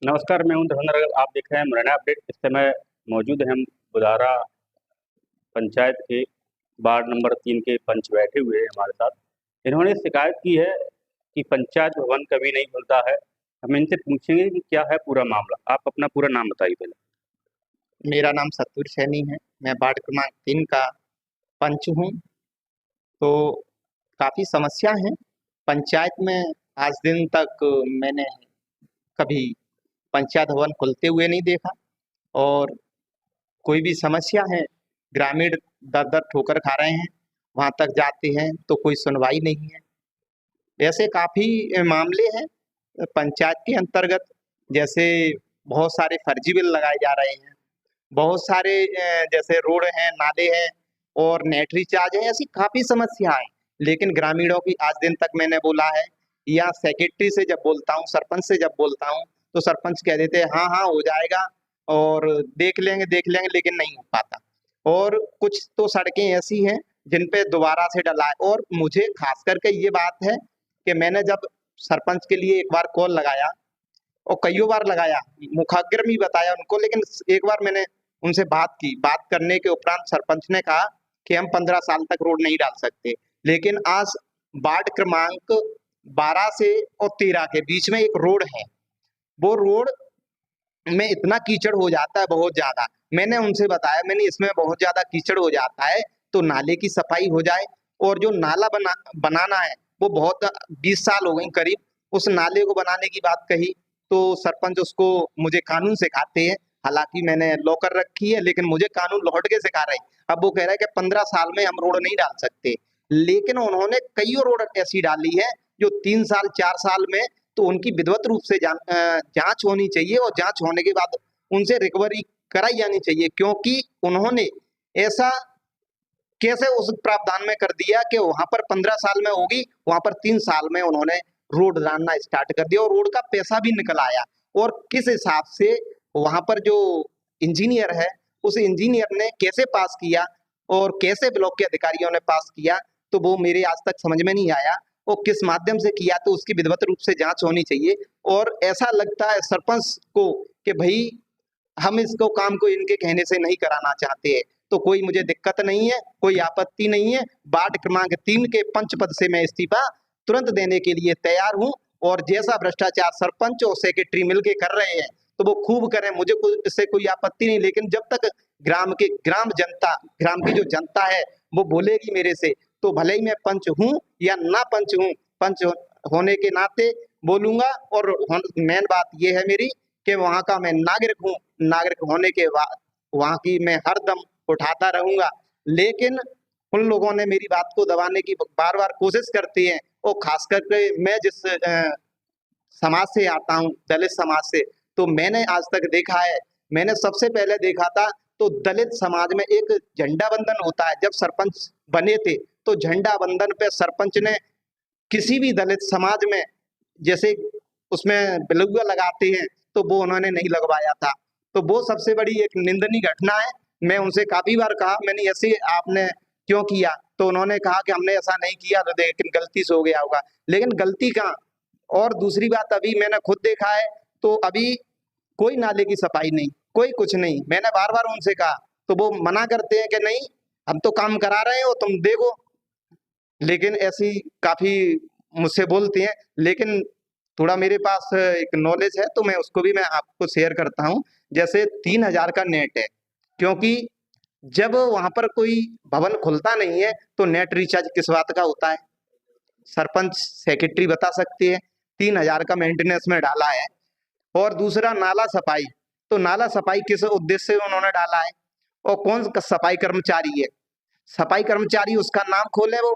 नमस्कार, मैं हूं धर्मेंद्र अगर आप देख रहे हैं मुरैना अपडेट। इस समय मौजूद हैं हम बुधारा पंचायत के वार्ड नंबर 3 के पंच बैठे हुए हैं हमारे साथ। इन्होंने शिकायत की है कि पंचायत भवन कभी नहीं खुलता है। हम इनसे पूछेंगे कि क्या है पूरा मामला। आप अपना पूरा नाम बताइए पहले। मेरा नाम सतवीर सैनी है। मैं वार्ड क्रमांक 3 का पंच हूँ। तो काफ़ी समस्या है पंचायत में। आज दिन तक मैंने कभी पंचायत भवन खुलते हुए नहीं देखा। और कोई भी समस्या है, ग्रामीण दर दर ठोकर खा रहे हैं, वहाँ तक जाते हैं तो कोई सुनवाई नहीं है। ऐसे काफ़ी मामले हैं पंचायत के अंतर्गत। जैसे बहुत सारे फर्जी बिल लगाए जा रहे हैं, बहुत सारे जैसे रोड हैं, नाले हैं और नेट रिचार्ज है, ऐसी काफ़ी समस्याएं। लेकिन ग्रामीणों की आज दिन तक मैंने बोला है, या सेक्रेटरी से जब बोलता हूँ, सरपंच से जब बोलता हूँ, तो सरपंच कह देते हैं हाँ हाँ हो जाएगा और देख लेंगे, लेकिन नहीं हो पाता। और कुछ तो सड़कें ऐसी हैं जिन पे दोबारा से डला है। और मुझे खास करके ये बात है कि मैंने जब सरपंच के लिए एक बार कॉल लगाया और कईयों बार लगाया, मुखाग्र भी बताया उनको, लेकिन एक बार मैंने उनसे बात की। बात करने के उपरांत सरपंच ने कहा कि हम 15 साल तक रोड नहीं डाल सकते। लेकिन आज वार्ड क्रमांक 12 से और 13 के बीच में एक रोड है, वो रोड में इतना कीचड़ हो जाता है, बहुत ज्यादा। मैंने उनसे बताया, मैंने इसमें बहुत ज्यादा कीचड़ हो जाता है तो नाले की सफाई हो जाए। और जो नाला बनाना है वो बहुत 20 साल हो गई करीब उस नाले को बनाने की बात कही, तो सरपंच उसको मुझे कानून सिखाते हैं। हालांकि मैंने लॉ कर रखी है, लेकिन मुझे कानून लौट के सिखा रहे हैं। अब वो कह रहा है कि 15 साल में हम रोड नहीं डाल सकते। लेकिन उन्होंने कई रोड ऐसी डाली है जो 3 साल 4 साल में, तो उनकी विधिवत रूप से जांच होनी चाहिए और जांच होने के बाद उनसे रिकवरी कराई जानी चाहिए। क्योंकि उन्होंने ऐसा कैसे उस प्रावधान में कर दिया कि वहां पर 15 साल में होगी, वहां पर 3 साल में उन्होंने रोड डालना स्टार्ट कर दिया और रोड का पैसा भी निकल आया। और किस हिसाब से वहां पर जो इंजीनियर है, उस इंजीनियर ने कैसे पास किया और कैसे ब्लॉक के अधिकारियों ने पास किया, तो वो मेरे आज तक समझ में नहीं आया। और किस माध्यम से किया, तो उसकी विधिवत रूप से जांच होनी चाहिए। और ऐसा लगता है सरपंच को कि भाई हम इसको काम को इनके कहने से नहीं कराना चाहते हैं। तो कोई मुझे दिक्कत नहीं है, कोई आपत्ति नहीं है। वार्ड क्रमांक 3 के पंच पद से मैं इस्तीफा तुरंत देने के लिए तैयार हूँ। और जैसा भ्रष्टाचार सरपंच और सेक्रेटरी मिलके कर रहे हैं, तो वो खूब करें, मुझे इससे कोई आपत्ति नहीं। लेकिन जब तक ग्राम की जो जनता है वो बोलेगी मेरे से, तो भले ही मैं पंच हूँ या ना पंच हूँ, पंच होने के नाते बोलूंगा। और मेन बात ये है मेरी कि वहां का मैं नागरिक हूँ, नागरिक होने के बाद वहां की मैं हरदम उठाता रहूंगा। लेकिन उन लोगों ने मेरी बात को दबाने की बार बार कोशिश करती हैं। और खास करके मैं जिस समाज से आता हूँ, दलित समाज से, तो मैंने आज तक देखा है, मैंने सबसे पहले देखा था तो दलित समाज में एक झंडा बंधन होता है। जब सरपंच बने थे तो झंडा बंधन पे सरपंच ने किसी भी दलित समाज में, जैसे उसमें बिलुआ लगाते हैं, तो वो उन्होंने नहीं लगवाया था। तो वो सबसे बड़ी एक निंदनीय घटना है। मैं उनसे काफी बार कहा मैंने ऐसे आपने क्यों किया, तो उन्होंने कहा कि हमने ऐसा नहीं किया, तो लेकिन गलती से हो गया होगा। लेकिन गलती कहाँ। और दूसरी बात, अभी मैंने खुद देखा है तो अभी कोई नाले की सफाई नहीं, कोई कुछ नहीं। मैंने बार बार उनसे कहा तो वो मना करते हैं कि नहीं, हम तो काम करा रहे हो, तुम देखो। लेकिन ऐसी काफी मुझसे बोलती हैं। लेकिन थोड़ा मेरे पास एक नॉलेज है, तो मैं उसको भी मैं आपको शेयर करता हूँ। जैसे 3,000 का नेट है, क्योंकि जब वहां पर कोई भवन खुलता नहीं है तो नेट रिचार्ज किस बात का होता है, सरपंच सेक्रेटरी बता सकते हैं। 3,000 का मेंटेनेंस में डाला है। और दूसरा नाला सफाई, तो नाला सफाई किस उद्देश्य से उन्होंने डाला है और कौन सफाई कर्मचारी है। सफाई कर्मचारी उसका नाम खोले वो